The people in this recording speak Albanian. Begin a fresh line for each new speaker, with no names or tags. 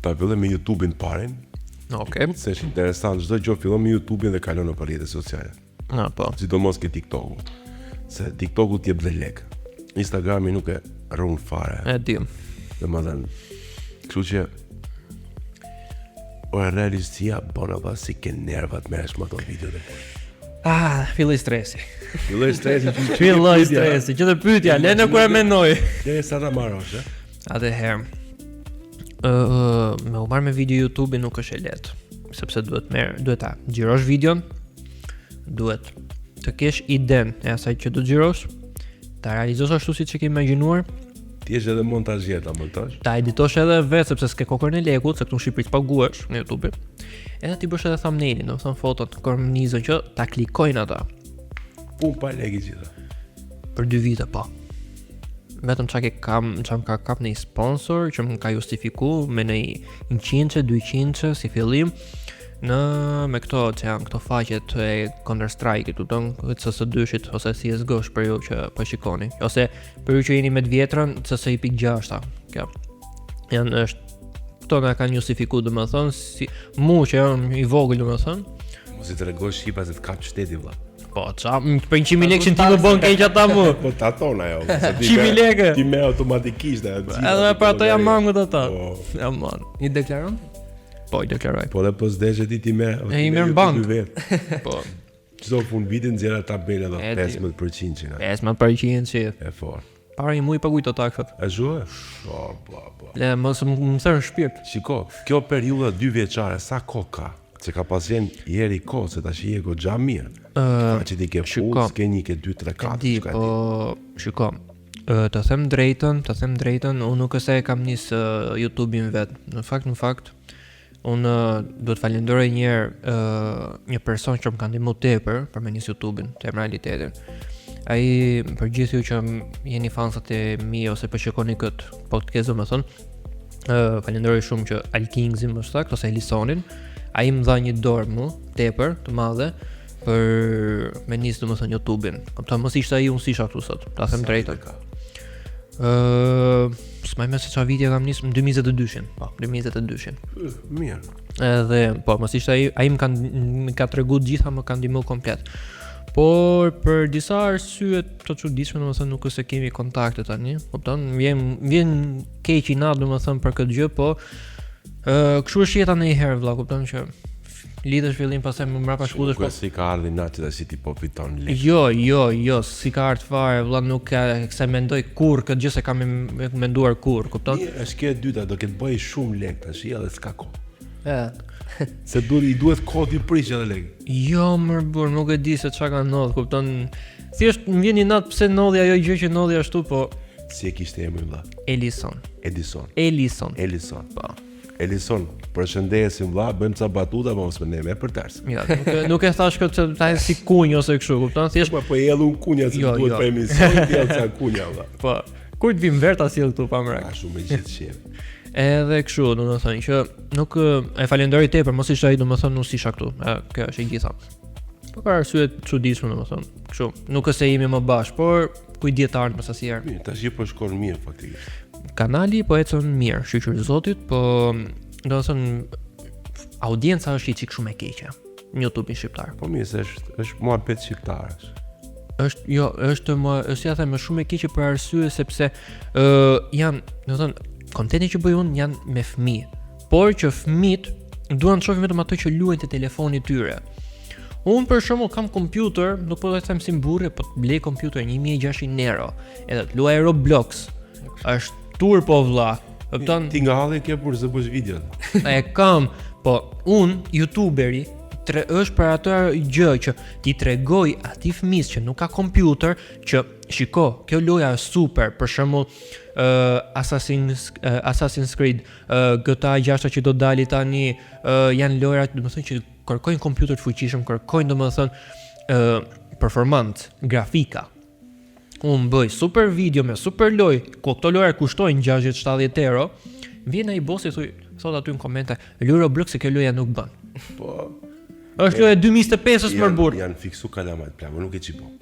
ta filloj me YouTube-in parin.
Okej.
Se është interesant, çdo gjë fillon me YouTube-in dhe kalon në rrjetet sociale.
Po.
Sidomos ke TikTok-u. Se TikTok-u t'jep dhe lek. Instagrami nuk e rrun fare.
E di.
Domethënë, kështu që realistia bona pas si ke nervat merresh me ato videot e po.
Filloi stresi.
Filloi stresi,
Filloi stresi, që të pyetja, lene kur e mendoj.
Deri sa ta marrosh, e?
Atëherë, me u marrë me video YouTube nuk është e lehtë, sepse duhet ta xhirosh videon, duhet të kesh iden e asaj që do xhirosh, ta realizosh ashtu siç e ke imagjinuar,
ti je edhe montazhier ta montosh.
Ta editosh edhe vetë sepse s'ke kokën e lekut, se këtu në Shqipëri paguash në YouTube. Edhe ti bësh edhe thumbnailin, do të thon fotot, kornizën që ta klikojnë ata.
Pa lekë gjitha.
Për 2 vite po. Vetëm çka ka kap në sponsor që më ka justifikuar me në 100, 200 si fillim me këto që janë këto faqet e Counter Strike-it, CS2-shit ose CS:GO-sh për ju që po shikoni, ose për ju që jeni me të vjetrën CS1.6. Kjo. Këto na kanë justifikuar domethënë si mu që jam i vogël domethënë.
Mos i tregosh shqipa se të kap shteti vëlla.
Po, për 100.000 lekë që ti më bën keq ata mu.
Po ta thon ajo.
100.000 lekë.
Ti më automatikisht ajo.
Edhe për ato jam mangut ata. Jam man.
I deklaron?
Po, i deklaroj.
Po dhe po s'deshe ti më.
E i merr në bank.
Po. Çdo fund viti nxjerra tabela do 15% që.
15% që.
E fort.
Para një muaj paguaj të taksat.
A zhue? Po.
Le mos më thërë shpirt.
Shiko, kjo periudha 2 vjeçare sa kohë ka? Se ka pas qenë jeri kohë, se tash je goxha mirë. Që ti ke full, s'ke 1, ke 2, 3, 4,
shka ti. Shiko, të them drejtën, unë nuk e se e kam nis YouTube-in vetë. Në fakt, unë duhet falenderoj një person që më ka ndihmuar tepër për me nis YouTube-in, të em realitetin. Ai për gjithë ju që jeni fansat e mi ose po shikoni këtë podcast, domethënë, falenderoj shumë që Alkingzin më sakt ose Elisonin. Ai më dha një dorë mu tepër të madhe për me nis domethënë YouTube-in. Kupton, mos ishte ai unë si isha këtu sot. Ta them drejtën. S'maj me se qa viti kam nis në 2022-shin. Po, 2022-shin.
Mirë.
Edhe po, mos ishte ai më ka treguar gjitha, më ka ndihmuar komplet. Por për disa arsye të çuditshme, domethënë nuk është se kemi kontakte tani. Kupton, vjen keq i natë domethënë për këtë gjë, po kështu është jeta ndonjëherë vëlla, kupton që lidhesh fillim pastaj më mbrapa shkutesh
pas. Si ka ardhi natë dhe si ti po fiton lekë.
Jo, si ka ardhur fare vëlla, nuk se mendoj kurr këtë gjë se kam menduar kurr, kupton?
Është kjo e dyta, do të bëj shumë lekë tash, edhe s'ka kohë. Se i duhet kohë ti prish edhe lekë.
Jo, më bur, nuk e di se çka ka ndodhur, kupton? Thjesht më vjen një natë pse ndodhi ajo gjë që ndodhi ashtu, po
si e kishte emrin vëlla?
Elison.
Po. Elison, përshëndesim vëlla, bëjmë ca batuta, po mos më ne me për ters.
Ja, nuk e thash këtë ta si kunj ose kështu, kupton? Thjesht
po e jellun kunja se duhet për emision, ti ca kunja vëlla.
Po. Kur të vim verta sill këtu pa mrak.
Ashtu me gjithë shef.
Edhe kështu, domethënë që nuk e falenderoj tepër, mos ishte ai domethënë nuk isha këtu. Kjo është e gjitha. Po ka arsye të çuditshme domethënë. Kështu, nuk është se jemi më bash, por kujdietar më sasier.
Mirë, tash po shkon mirë faktikisht.
Kanali po ecën mirë, shqyr zotit, po domethënë audienca është i çik shumë e keqe në YouTube-in shqiptar.
Po mirë, se është muhabet shqiptarësh.
Është ja them më shumë e keqe për arsye sepse janë, domethënë, kontenti që bëj unë janë me fëmijë, por që fëmijët duan të shohin vetëm ato që luajnë te telefoni i tyre. Unë për shembull kam kompjuter, nuk po të them si burrë, po të blej kompjuter 1600 euro, edhe të luaj Roblox. Është turpo vëlla.
Ti nga halli ke për të bësh video.
E kam, po unë youtuberi është për atë gjë që ti tregoj atij fëmis që nuk ka kompjuter që shiko, kjo loja është super, për shembull Assassin's Creed, GTA 6 që do dali tani, janë loja, domethënë që kërkojnë kompjuter të fuqishëm, kërkojnë domethënë performancë, grafika. Unë bëj super video me super loj, ku këto loja kushtojnë 60-70 euro, vjen ai bossi thot aty në komente, luro Roblox se kjo loja nuk bën.
Po
është loja 2025-s më burr.
Janë fiksu kalamat, plamo, nuk e çipo.